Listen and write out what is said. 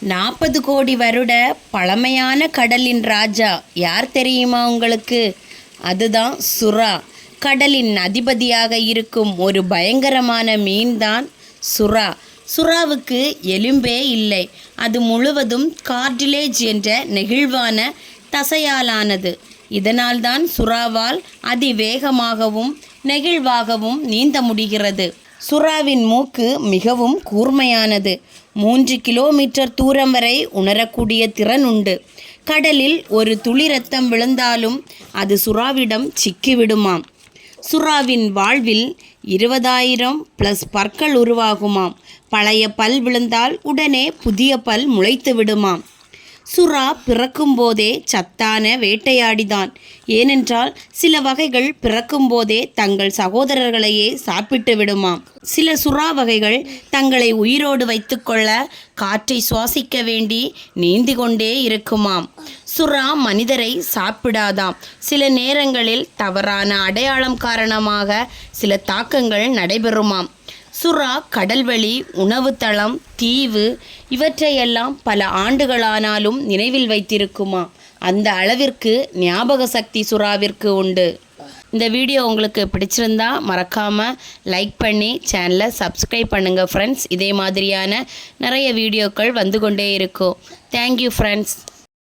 40 கோடி வருட பழமையான கடலின் ராஜா யார் தெரியுமா உங்களுக்கு? அதுதான் சுறா. கடலின் அதிபதியாக இருக்கும் ஒரு பயங்கரமான மீன்தான் சுறா. சுறாவுக்கு எலும்பே இல்லை. அது முழுவதும் கார்டிலேஜ் என்ற நெகிழ்வான தசையாலானது. இதனால்தான் சுறாவால் அதிவேகமாகவும் நெகிழ்வாகவும் நீந்த முடிகிறது. சுறாவின் மூக்கு மிகவும் கூர்மையானது. 3 கிலோமீட்டர் தூரம் வரை உணரக்கூடிய திறன் உண்டு. கடலில் ஒரு துளி ரத்தம் விழுந்தாலும் அது சுறாவிடம் சிக்கிவிடுமாம். சுறாவின் வாழ்வில் 20,000 + பற்கள் உருவாகுமாம். பழைய பல் விழுந்தால் உடனே புதிய பல் முளைத்து விடுமாம். சுறா பிறக்கும்போதே சத்தான வேட்டையாடிதான். ஏனென்றால் சில வகைகள் பிறக்கும்போதே தங்கள் சகோதரர்களையே சாப்பிட்டு விடுமாம். சில சுறா வகைகள் தங்களை உயிரோடு வைத்துக்கொள்ள காற்றை சுவாசிக்க வேண்டி நீந்தி கொண்டே இருக்குமாம். சுறா மனிதரை சாப்பிடாதாம். சில நேரங்களில் தவறான அடையாளம் காரணமாக சில தாக்கங்கள் நடைபெறுமாம். சுறா கடல்வழி, உணவு தளம், தீவு இவற்றையெல்லாம் பல ஆண்டுகளானாலும் நினைவில் வைத்திருக்குமா. அந்த அளவிற்கு ஞாபக சக்தி சுறாவிற்கு உண்டு. இந்த வீடியோ உங்களுக்கு பிடிச்சிருந்தா மறக்காமல் லைக் பண்ணி சேனலை சப்ஸ்கிரைப் பண்ணுங்கள் ஃப்ரெண்ட்ஸ். இதே மாதிரியான நிறைய வீடியோக்கள் வந்து கொண்டே இருக்கும். Thank you friends.